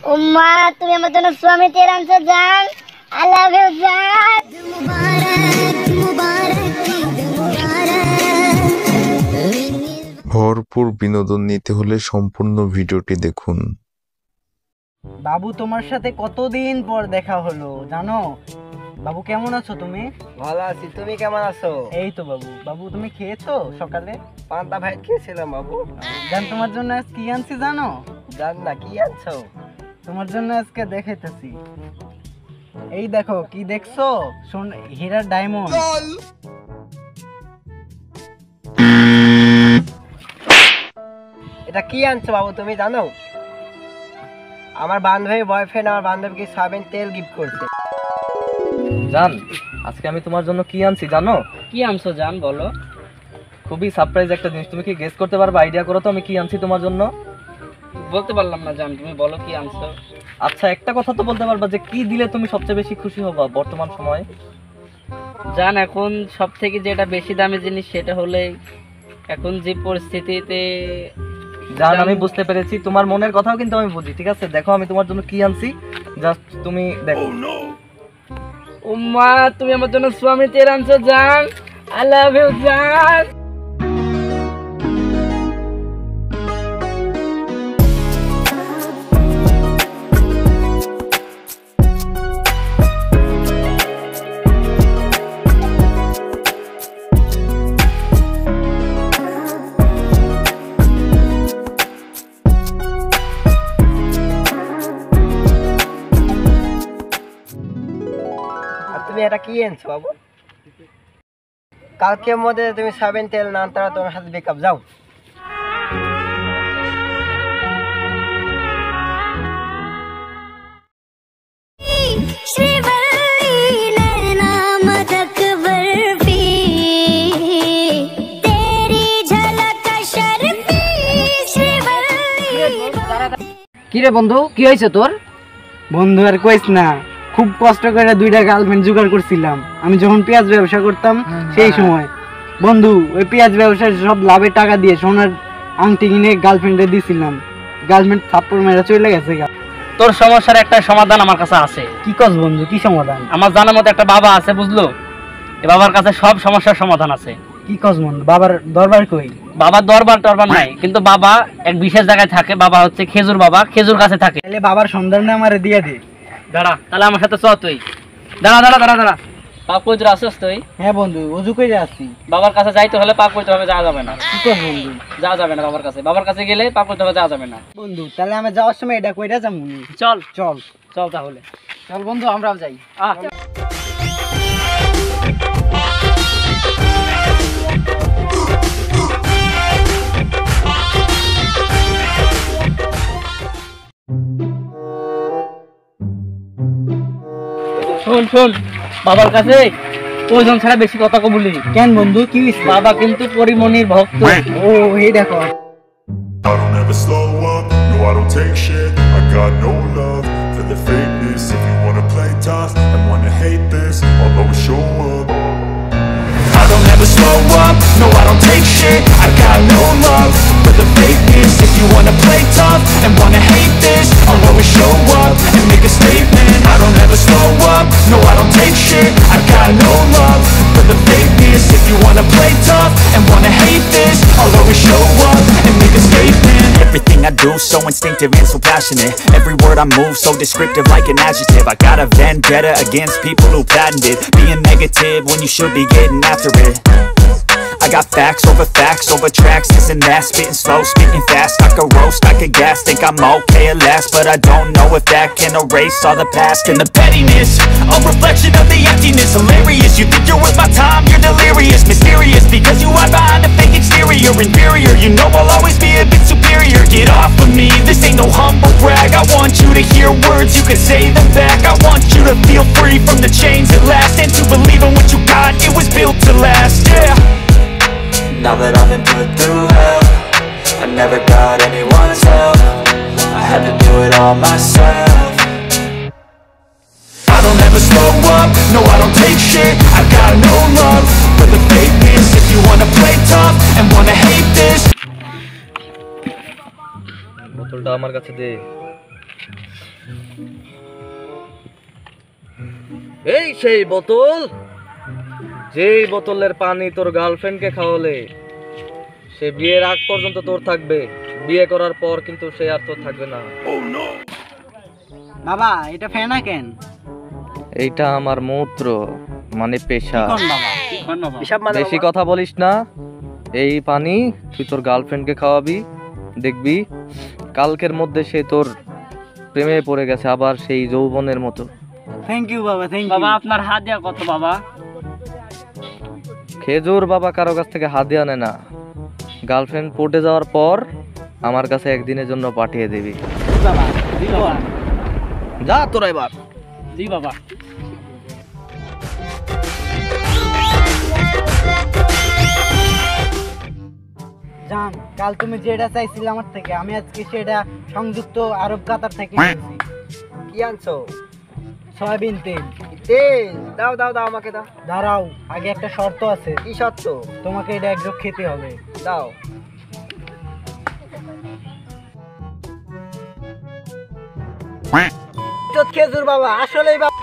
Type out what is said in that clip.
উম্মা তুমি আমার জন্য স্বামী তেল আনছো জান। আই লাভ ইউ জান। ভরপুর বিনোদন নিতে হলে সম্পূর্ণ ভিডিওটি দেখুন। বাবু তোমার সাথে কতদিন পর দেখা হলো জানো? বাবু কেমন আছো তুমি? ভালো আছি, তুমি কেমন আছো? এই তো বাবু। বাবু তুমি খেয়েছো সকালে? পান্তা ভাত খেয়েছিলাম বাবু। জান তোমার জন্য আজ কি আনছি জানো? জান না, কি আনছো? তোমার জন্য আজকে দেখাইতেছি। এই দেখো, কি দেখছো? হীরার ডায়মন্ড। এটা কি আনছো বাবু তুমি জানো? আমার বান্ধবীর বয়ফ্রেন্ড আমার বান্ধবীকে সাবান তেল গিফট করছে। জান, আজকে আমি তোমার জন্য কি আনছি জানো? কি আনছো জান বলো? খুবই সারপ্রাইজ একটা জিনিস। তুমি কি গেস করতে পারবে? আইডিয়া করো তো আমি কি আনছি তোমার জন্য। বলতে পারলাম না জান, তুমি বলো কি আনছো। আচ্ছা, একটা কথা তো বলতে পারবা যে কি দিলে তুমি সবচেয়ে বেশি খুশি হবা বর্তমান সময়ে? জান, এখন সব থেকে যেটা বেশি দামি জিনিস সেটা হলে এখন যে পরিস্থিতিতে জান আমি বুঝতে পেরেছি, তোমার মনের কথাও কিন্তু আমি বুঝি। ঠিক আছে, দেখো আমি তোমার জন্য কি আনছি, জাস্ট তুমি দেখো। উম্মা তুমি আমার জন্য স্বামী তেল আনছো জান। আই লাভ ইউ জান। আর তুমি এটা কি আনছো বাবু? কালকের মধ্যে তুমি সাবান তেল না আনতে পারো, তোমার সাথে ব্রেকআপ। যাও। কিরে বন্ধু, কি হয়েছে তোর? বন্ধু আর কইস না, খুব কষ্ট করে 2টা গার্লফ্রেন্ড জোগাড় করছিলাম আমি যখন পেঁয়াজ ব্যবসা করতাম সেই সময়। বন্ধু ওই পেঁয়াজ ব্যবসার সব লাভের টাকা দিয়ে সোনার আংটি কিনে গার্লফ্রেন্ডে দিছিলাম। গার্লফ্রেন্ড থাপ্পড় মেরে চলে গেছে। তোর সমস্যার একটা সমাধান আমার কাছে আছে। কি কস বন্ধু, কি সমাধান? আমার জানার মতো একটা বাবা আছে, বুঝলো? এই বাবার কাছে সব সমস্যার সমাধান আছে। কি কস বন্ধু? বাবার দরবার কই? বাবার দরবার টরবার নাই, কিন্তু বাবা এক বিশেষ জায়গায় থাকে। বাবা হচ্ছে খেজুর বাবা, খেজুর গাছে থাকে। তাহলে বাবার সন্ধান আমারে দিয়ে দে। দাঁড়া, তাহলে আমার সাথে চল তুই। দাঁড়া দাঁড়া দাঁড়া দাঁড়া, পাক পবিত্র আসছিস তুই? হ্যাঁ বন্ধু, ওযু কইরে আসছি। বাবার কাছে যাইতে হলে পাক পবিত্র ভাবে যাওয়া যাবে না। কি কস বন্ধু? যাওয়া যাবে না বাবার কাছে। বাবার কাছে গেলে পাক পবিত্র ভাবে যাওয়া যাবে না। বন্ধু তাহলে আমি যাওয়ার সময় এটা কইরা যামু। চল চল চল তাহলে চল বন্ধু, আমরাও যাই। শোন শোন, বাবার কাছে প্রয়োজন ছাড়া বেশি কথা বলি। কেন বন্ধু, কি হইছে? বাবা কিন্তু পরিমণির ভক্ত। ও এই দেখো। I don't ever slow up, no I don't take shit. I got no love for the fakeness. If you wanna play tough and wanna hate this, I'll always show up. I don't ever slow up, no I don't take shit. I got no love for the fakeness. If you wanna play tough and wanna hate this, I'll always show up and make a statement. I don't ever slow up, no I don't take shit. I got no love for the fakeness. If you wanna play tough and wanna hate this, I'll always show up and make a statement. Everything I do so instinctive and so passionate. Every word I move so descriptive like an adjective. I got a vendetta against people who patented being negative when you should be getting after it. I got facts over tracks, this and that. Spitting slow, spitting fast, I could roast, I could gas. Think I'm okay at last, but I don't know if that can erase all the past. And the pettiness, a reflection of the emptiness. Hilarious, you think you're worth my time, you're delirious. Mysterious, because you hide behind a fake exterior. Inferior, you know I'll always be a bit superior. Get off of me, this ain't no humble brag. I want you to hear words, you can say them back. I want you to feel free from the chains that last, and to believe in what you got, it was built to last, yeah. Now that I've been put through hell, I never got anyone's help. I had to do it all myself. I don't ever slow up, no I don't take shit. I got no love for the fakeness. If you wanna play tough and wanna hate this, বোতলটা আমার কাছে দে। এই সেই বোতল, যেই বোতলের পানি তোর গার্লফ্রেন্ডকে খাওয়ালে সে বিয়ের আগ পর্যন্ত তোর থাকবে, বিয়ে করার পর কিন্তু সে আর তোর থাকবে না। বাবা এটা ফেনা কেন? এইটা আমার মূত্র, মানে পেশা। কোন বাবা? হিসাব মানে বেশি কথা বলিস না। এই পানি তুই তোর গার্লফ্রেন্ডকে খাওয়াবি, দেখবি কালকের মধ্যে সে তোর প্রেমে পড়ে গেছে আবার সেই যৌবনের মতো। থ্যাংক ইউ বাবা, থ্যাংক ইউ বাবা আপনার হাত দেওয়া কত বাবা? খেজুর বাবা কারো কাছ থেকে হাত দিয়ে আনে না। গার্লফ্রেন্ড পড়ে যাওয়ার পর আমার কাছে একদিনের জন্য পাঠিয়ে দিবি। বাবা জি বাবা। যা তোরা এবার। জি বাবা। জান, কাল তুমি যেটা চাইছিলে আমার থেকে, আমি আজকে সেটা সংযুক্ত আরব কাতার থেকে এনেছি। কি আনছো? সয়াবিন তেল। তেল? দাও দাও দাও, আমাকে দাও। দাঁড়াও, আগে একটা শর্ত আছে। কি সত্য? তোমাকে এটা একদম খেতে হবে। দাও। খেজুর বাবা, আসলেই বাবা